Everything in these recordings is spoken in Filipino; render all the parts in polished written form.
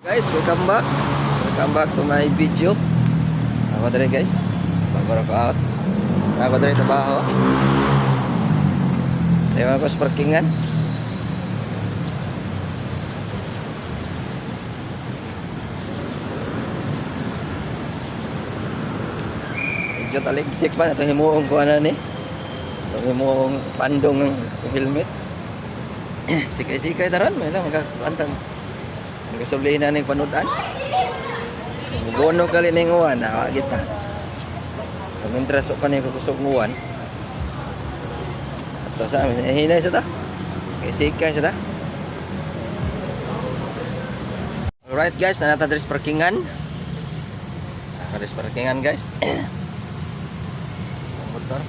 Guys, welcome back. Welcome back to my video. Ako dali guys. Bago ako out. Ako dali trabaho. Ewan ko sa parkingan. Medyo taligsik pa na itong himuong ko ano ni. Itong himuong pandong ng helmet. Sikay-sikay taran. May lang magkakantang. Nagkasuli na ng panudan. Gono kali ning uwan, kita. Pag-interest pa niya kusog uwan. Ato sa amin, hinay sa ta. Sikay sa ta. Alright guys, nanata dres parkingan. Dres parkingan guys. Motor.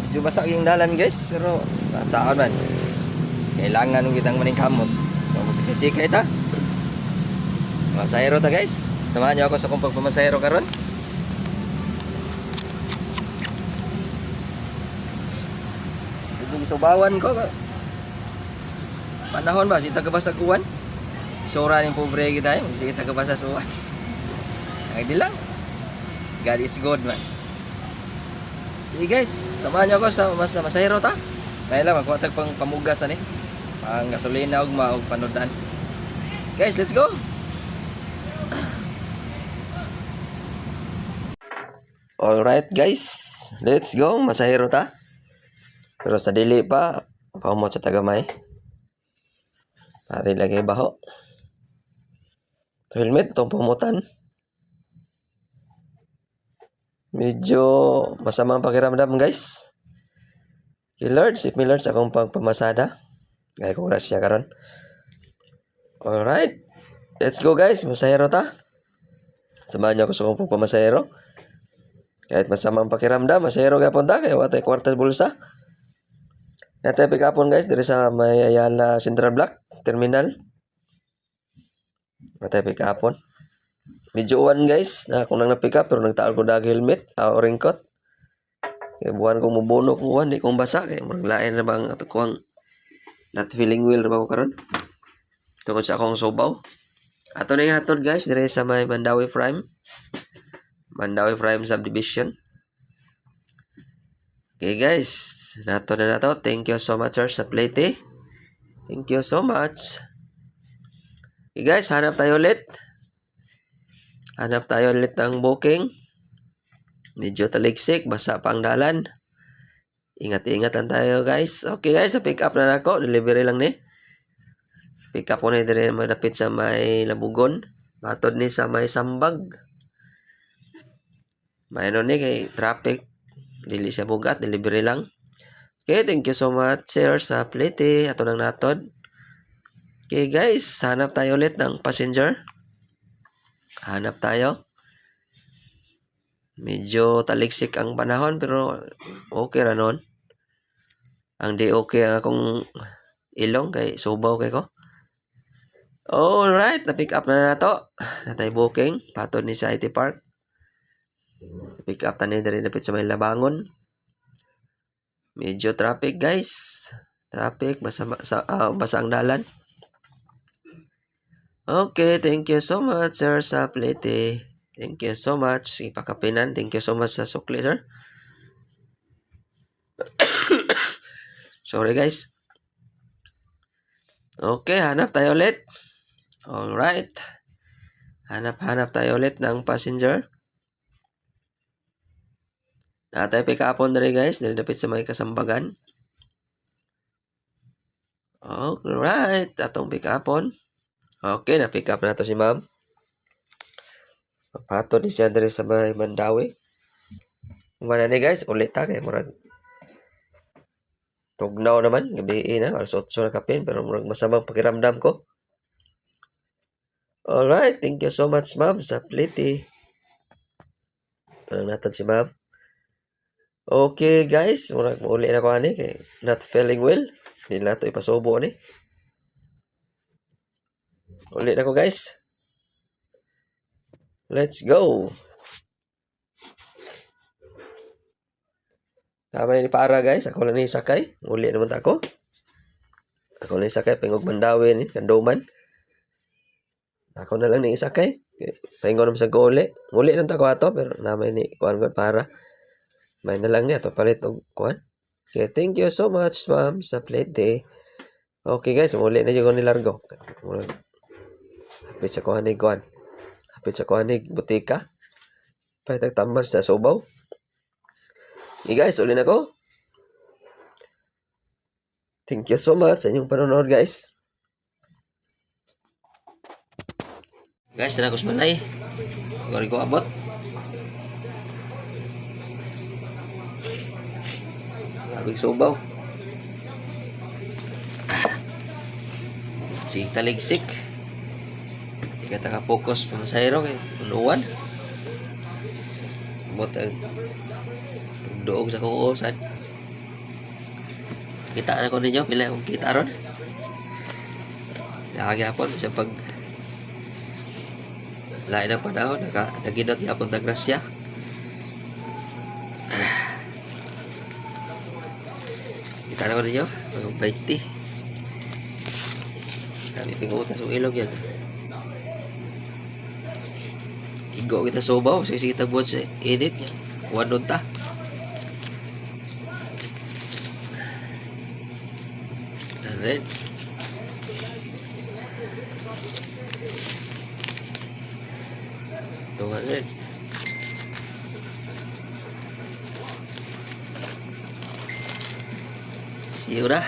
Medyo basa yung dalan guys, pero saan man. Kailangan ng kitang maning kamot. So magsikay-sikay ta. Masahero ta guys. Samahan niyo ako sa kung pagpamasahero karon. Yung subawan ko ba? Panahon ba si tagabasa kuwan? Sura ning pobre kita ay sige tagabasa suwan. Ay di lang. God is good man. Sige guys, samahan niyo ako sa masahero ta. Kaya lang magkuha tag pang pamugas ani. Pang gasolina ug maog panudan. Guys, let's go. Alright guys, let's go. Masahero ta. Pero sa dili pa, paumot sa tagamay. Pari lagi baho. Ito helmet, itong pumutan. Medyo masamang pakiramdam guys. Lord, si Millard sa akong pagpamasada. Gaya ko siya karon. Alright. Let's go guys. Masahero ta. Samahan niyo ako sa akong pagpamasahero. Kahit masamang pakiramdam, masahero gapon ta. Kaya watay kwartas bulsa. Natay pick upon guys. Diri sa may Ayala Central Block Terminal. Natay pick upon. Medyo uwan guys. Na kung nang na-pick up pero nagtaal ko dag helmet. O ringkot. Kaya buwan kong mubuno kong uwan. Di kong basa. Kaya maglain na bang ato ko ang not feeling well na ba ko karon. Tungkol sa akong subaw. Ato na yung hatod guys. Dire sa may Mandawi Prime. Mandawi Prime Subdivision. Okay guys. Nato na nato. Thank you so much sir sa plate. Thank you so much. Okay guys. Hanap tayo ulit. Hanap tayo ulit ng booking. Medyo taligsik. Basa pang dalan. Ingat-ingat lang tayo guys. Okay guys. Na-pick up na ako. Delivery lang ni. Pick up ko na dire malapit sa may Labugon. Matod ni sa may Sambag. Mayroon ni kay traffic. Dili siya bugat. Delivery lang. Okay. Thank you so much sir sa plate. Ato nang natod. Okay guys. Hanap tayo ulit ng passenger. Hanap tayo. Medyo taliksik ang panahon pero okay ra noon. Ang di okay ang akong ilong kay subaw kay ko. Alright, na-pick up na nato. Natay booking. Patod ni sa IT Park. Na-pick up tani diri dapit sa may Labangon. Medyo traffic guys. Traffic, basa ang dalan. Okay, thank you so much sir sa plate. Thank you so much. Ipakapinan. Thank you so much sa sukli sir. Sorry guys. Okay, hanap tayo ulit. Alright. Hanap tayo ulit ng passenger. Natay pick upon diri guys. Dili dapit sa may Kasambagan. Alright. Atong pick upon. Okay, na-pick up na to si ma'am. Pato ni siya diri sa may Mandawi. Kumana ni guys. Ulit ta kay murag tugnaw naman. Gabi na. Alas 8 na kapin. Pero murag masamang pakiramdam ko. Alright. Thank you so much ma'am sa plate. Tanong natin si ma'am. Okay guys. Murag mauli na ko ani. Kay not feeling well. Hindi na ito ipasubo ni. Uli na ko guys. Let's go. Tama ni para guys. Ako lang ni sakay. Uli naman ako. Ako lang isakay, pingog Mandawi ni, Kanduman. Ako na lang ni isakay. Paingon naman sa guli. Nguli lang tako ato, pero namay ni kuan ko para. May na lang niya, to palit og kuan. Okay, thank you so much, ma'am, sa plate day. Okay guys, muli na yung nilargo. Hapit sa kuhan ni kuan. Hapit sa kuhan ni butika. Pahitag tamar sa Subaw. Okay guys, uli na ko. Thank you so much sa inyong panonood guys. Guys, tara ko sa malay. Gawin ko abot. Labig Subaw. Si taligsik. Ika taka-focus pamasayro kay unuwan. Abot ang doog sa kuusan. Kita na ko ninyo, pila akong kita ron. Nakagapon sa pag lain ng panahon, naginot yapon na grasya. Kita na ko ninyo, mga 20. Kami pingutas o ilog yan. Igo kita Subaw, kasi kita buwan sa init. Wanon ta. Red. Tuwa red. Siura.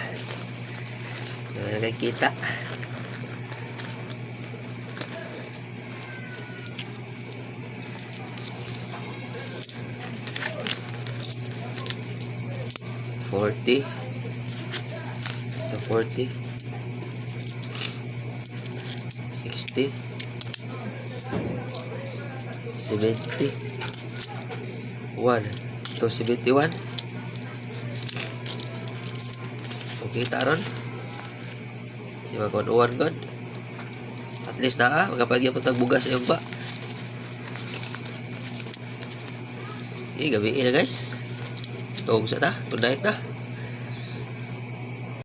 Siura kay kita. $40 to 40 60 70 1 to 71. Okay taron si magkuhan god at least na magkapagyan po tagbugas sa yung ba. Gabi na guys, tawag sa ta, good night na.